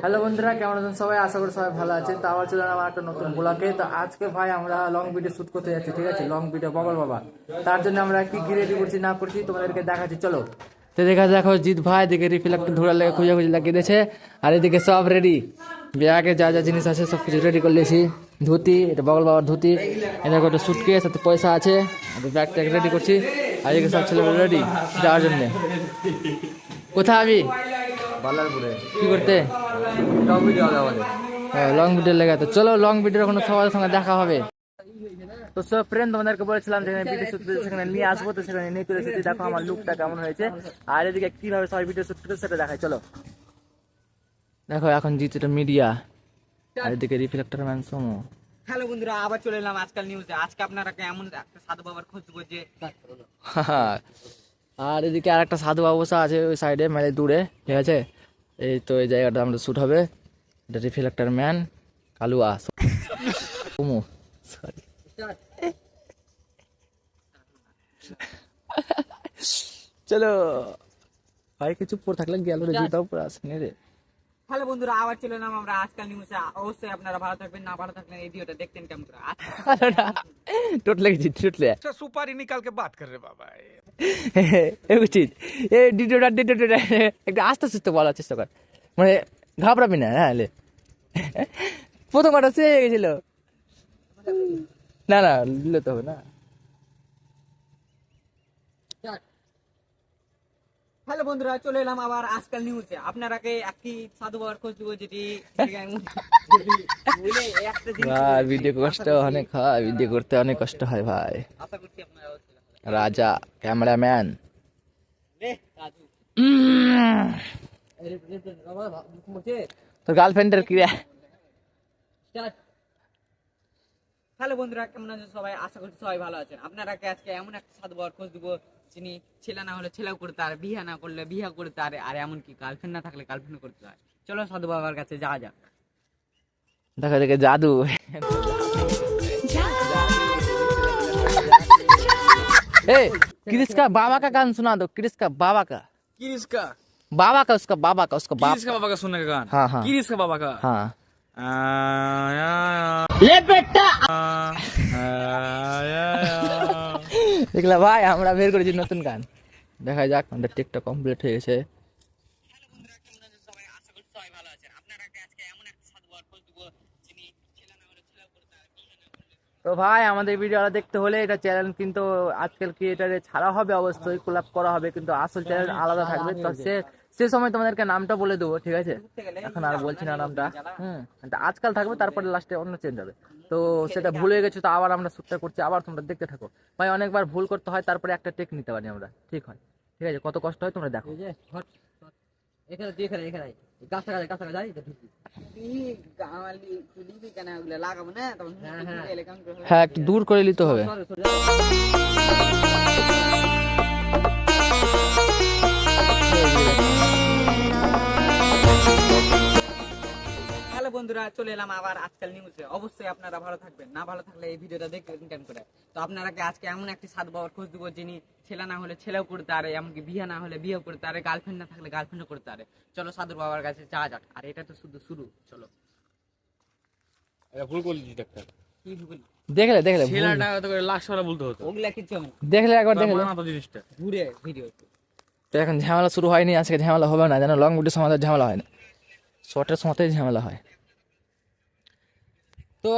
Hello বন্ধুরা, কেমন আছেন সবাই? আশা করি সবাই ভালো আছেন। তো আবার চলে আমার একটা নতুন ব্লগে। তো আজকে ভাই আমরা লং ভিডিও শুট করতে যাচ্ছি, ঠিক আছে? লং ভিডিও বগল বাবা। তার জন্য আমরা কি কি রেডি করছি না করছি তোমাদেরকে দেখাচ্ছি, চলো। তো দেখো জিৎ ভাই দিকে রিফ্লেক্টর ধরার লেগে খুঁজে লাগিয়ে দিয়েছে, আর এদিকে সব রেডি। ব্যাগে যা যা জিনিস আছে সব কিছু রেডি করে নিয়েছি। ধুতি, এটা বগল বাবার ধুতি, এদের একটা সুটকেস, সাথে পয়সা আছে, ব্যাগ ট্যাগ রেডি করছি। আর এদিকে সব ছেলে রেডি যাওয়ার জন্য। কোথায় আমি? বালারপুরে কি করতে? লং ভিডিও হবে আমাদের। লং ভিডিও লেগে, তো চলো লং ভিডিওর কোনো সবার সঙ্গে দেখা হবে। তো সব ফ্রেন্ড তোমাদেরকে বলেছিলাম যেখানে ভিডিও শুট করতে সেখানে নিয়ে আসবো, তো সেখানে নিয়ে চলে এসেছি। দেখো আমার লুকটা কেমন হয়েছে, আর এদিকে কিভাবে সবাই ভিডিও শুট করতে সেটা দেখায়, চলো। দেখো এখন জিতটা মিডিয়া, আর এদিকে রিফ্লেক্টর ম্যান সোমো। হ্যালো বন্ধুরা, আবার চলে এলাম আজকাল নিউজে। আজকে আপনারা এমন একটা সাধু বাবার খোঁজ দেবো যে আর এদিকে আর একটা সাধু ব্যবস্থা আছে ওই সাইডে, মানে দূরে, ঠিক আছে? এই তো এই জায়গাটা আমাদের শুট হবে। এটা রিফ্লেক্টর ম্যান কালুয়া সোমো, সরি। চলো ভাই, কিছু পর থাকলে গেল রে, জিতাও পর আসেনি রে। হ্যালো বন্ধুরা, আবার চলে এলাম আমরা আজকাল নিউজে। অবশ্যই আপনারা ভালো থাকবেন, না ভালো থাকলে এই ভিডিওটা দেখতেন কেমন করে। टोट लेगी टोट ले अच्छा सुपारी निकाल के बात कर रहे बाबा एक चीज এই ডিটোটা একটু আস্তে আস্তে বলার চেষ্টা কর, মানে ঘাবড়াবি না। হ্যাঁ লে, প্রথম কাটা সে গেছিল। না না, নিলে তো হবে না। হ্যালো বন্ধুরা, চলে এলাম আবার আজকাল নিউজে। আপনারাকে একটি সাধু বাবার খোঁজ দেবো যেটি বলে একটা জিনিস ভাই ভিডিও কষ্ট অনেক হয়, ভিডিও করতে অনেক কষ্ট হয় ভাই। আশা করছি আপনারা রাজা ক্যামেরাম্যান। তোর গার্লফ্রেন্ডের কি রে? হ্যালো বন্ধুরা, কেমন আছেন সবাই? আশা করছি সবাই ভালো আছেন। আপনারাকে আজকে এমন একটা সাধু বাবার খোঁজ দিব যিনি ছেলে না হলে ছেলেও করতে পারে, বিয়ে না করলে বিয়ে করতে পারে, আর এমনকি গার্লফ্রেন্ড না থাকলে গার্লফ্রেন্ড করতে পারে। চলো সাধু বাবার কাছে যাওয়া যাক। देखो देखो जादू। ए क्रिस का बाबा का गान सुना दो, क्रिस का बाबा का, किसका बाबा का, उसका बाबा का, उसका बाप किसका बाबा का सुनने का गान? हाँ हाँ किसका बाबा का? हाँ। ले बेटा দেখলা ভাই, আমরা বের করেছি নতুন গান, দেখা যাক। আমাদের টেকটা কমপ্লিট হয়ে গেছে। তো ভাই আমাদের ভিডিওটা দেখতে হলে এটা চ্যানেল কিন্তু আজকাল ক্রিয়েটারে ছাড়া হবে, অবশ্যই কোলাপ করা হবে, কিন্তু আসল চ্যানেল আলাদা থাকবে। তো সে সময় তোমাদেরকে নামটা বলে দেবো, ঠিক আছে? এখন আর বলছি না নামটা। আজকাল থাকবে, তারপরে লাস্টে অন্য চেঞ্জ হবে। তো সেটা ভুল হয়ে গেছে, তো আবার আমরা শুটটা করছি, আবার তোমরা দেখতে থাকো ভাই। অনেকবার ভুল করতে হয়, তারপরে একটা টেক নিতে পারি আমরা, ঠিক হয়? ঠিক আছে, কত কষ্ট হয় তোমরা দেখো। এখানে এখানে এখানে গাছ যাই লাগাবো না তখন। হ্যাঁ, একটু দূর করে নিতে হবে। হ্যালো বন্ধুরা, চলে এলাম আবার আজকাল নিউজে। অবশ্যই আপনারা ভালো থাকবেন, না ভালো থাকলে এই ভিডিওটা দেখবেন কেন করে। তো আপনারা আজকে এমন একটি সাধু বাবার খোঁজ দেবো যিনি ছেলে না হলে ছেলেও করতে পারে, এমনকি বিয়ে না হলে বিয়েও করতে পারে, গার্লফ্রেন্ড না থাকলে গার্লফ্রেন্ডও করতে পারে। চলো সাধু বাবার কাছে যাওয়া যাক। আর এটা তো শুধু শুরু, চলো। এটা ভুল করলি একটা। কি ভুল? দেখলে দেখলে ছেলেটা তো করে লাস্ট বেলা বলতে হতো। ওগুলা কিছু হবে না, দেখলে একবার দেখলে মানা তো জিনিসটা। ঘুরে ভিডিও। তো এখন ঝামেলা শুরু হয়নি, আজকে ঝামেলা হবে না, যেন লং ভিডিওর সময় ঝামেলা হয় না, শর্টের সময়তেই ঝামেলা হয়। তো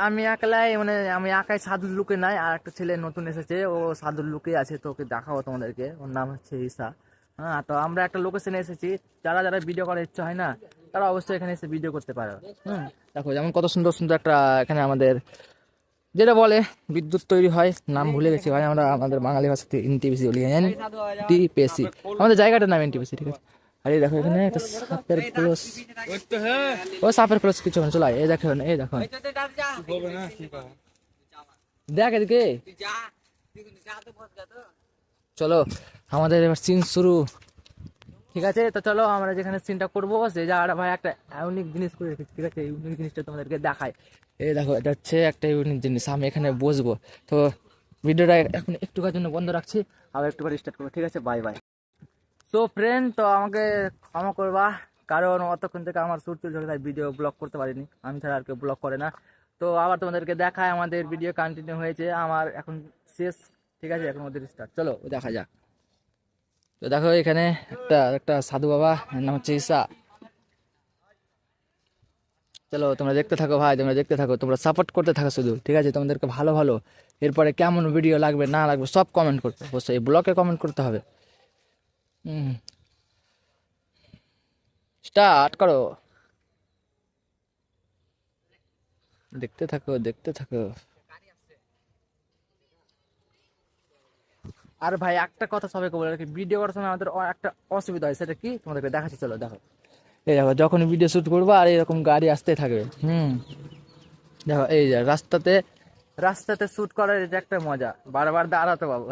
আমি একলাই, মানে আমি একাই সাধুর লুকে নাই, আর একটা ছেলে নতুন এসেছে, ও সাধুর লুকে আছে। তো ওকে দেখাবো তোমাদেরকে, ওর নাম হচ্ছে ঈশা। হ্যাঁ, তো আমরা একটা লোকেশনে এসেছি, যারা যারা ভিডিও করার ইচ্ছা হয় না তারা অবশ্যই এখানে এসে ভিডিও করতে পারো। দেখো যেমন কত সুন্দর সুন্দর একটা এখানে আমাদের যেটা বলে বিদ্যুৎ তৈরি হয়, নাম ভুলে গেছি ভাই, আমরা আমাদের বাঙালি ভাষাতে এনটিপিসি বলি, এনটিপিসি আমাদের জায়গাটার নাম, এনটিপিসি, ঠিক আছে? আর এই দেখো এখানে একটা সাপের ক্লোজ, ও সাপের ক্লোজ কিছু চলে, এই দেখো এই দেখো, দেখ এদিকে। চলো আমাদের এবার সিন শুরু, ঠিক আছে? তো চলো আমরা যেখানে সিনটা করবো সেই জায়গাটা ভাই একটা ইউনিক জিনিস করে রেখেছি, ঠিক আছে? ইউনিক জিনিসটা তোমাদেরকে দেখাই। এই দেখো, এটা হচ্ছে একটা ইউনিক জিনিস, আমি এখানে বসবো। তো ভিডিওটা এখন একটুকার জন্য বন্ধ রাখছি, আবার একটু করে স্টার্ট করবো, ঠিক আছে? Bye bye. সো ফ্রেন্ড, তো আমাকে ক্ষমা করবা, কারণ অতক্ষণ থেকে আমার শ্যুট চলছে তাই ভিডিও ব্লগ করতে পারিনি, আমি ছাড়া আর কেউ ব্লগ করে না। তো আবার তোমাদেরকে দেখায় আমাদের ভিডিও কন্টিনিউ হয়েছে, আমার এখন শেষ, ঠিক আছে, এখন ওদের স্টার্ট, চলো দেখা যাক। তো দেখো এখানে একটা একটা সাধু বাবা, এর নাম হচ্ছে ঈসা। চলো তোমরা দেখতে থাকো ভাই, তোমরা দেখতে থাকো, তোমরা সাপোর্ট করতে থাকো শুধু, ঠিক আছে, তোমাদেরকে ভালো ভালো এরপরে কেমন ভিডিও লাগবে না লাগবে সব কমেন্ট করতে, অবশ্যই এই ব্লগে কমেন্ট করতে হবে। স্টার্ট করো, দেখতে থাকো দেখতে থাকো। আর ভাই একটা কথা সবাইকে বলে রাখি, ভিডিও করার সময় আমাদের একটা অসুবিধা হয়, সেটা কি তোমাদেরকে দেখাচ্ছি, চলো দেখো। এই দেখো যখন ভিডিও শুট করবো আর এরকম গাড়ি আসতে থাকবে, দেখো এই যে রাস্তাতে রাস্তাতে শুট করার এটা একটা মজা, বারবার দাঁড়াতে পাবো।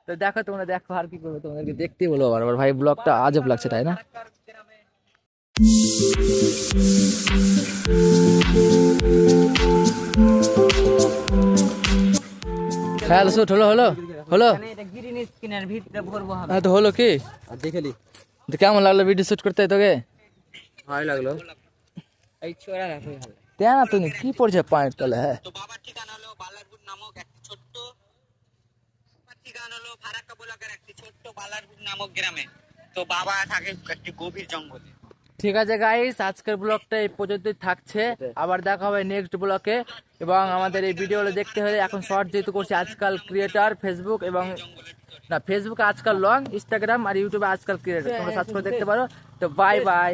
তো দেখো তোমরা দেখো, আর কি করবো, তোমাদেরকে দেখতেই বলবো বারবার, ভাই ব্লগটা আজব লাগছে তাই না? হ্যালো শুট হলো হলো হলো, মানে এটা গ্রিন স্ক্রিনের ভিতরে ভরবো হবে। হ্যাঁ তো হলো কি, আর দেখে নি, তো কেমন লাগলো ভিডিও শুট করতে তোকে? ভালো লাগলো। এই ছোড়া রাখতে হবে। দেখ না তুমি কি পড়ছে পায়ের তলে, হ্যাঁ তো বাবার ঠিকানা হলো বালারপুর নামক একটি ছোট্ট, বাবার ঠিকানা হলো ফারাক্কা ব্লকের একটি ছোট্ট বালারপুর নামক গ্রামে। তো বাবা থাকে একটি গভীর জঙ্গলে। ঠিক আছে গাইস, আজকের ব্লগটা এই পর্যন্তই থাকছে, আবার দেখা হবে নেক্সট ব্লগে। এবং আমাদের এই ভিডিওগুলো দেখতে হলে এখন শর্ট যেহেতু করছি, আজকাল ক্রিয়েটার ফেসবুক এবং না ফেসবুকে আজকাল লং, ইনস্টাগ্রাম আর ইউটিউবে আজকাল ক্রিয়েটার, তোমরা সার্চ করে দেখতে পারো। তো বাই বাই।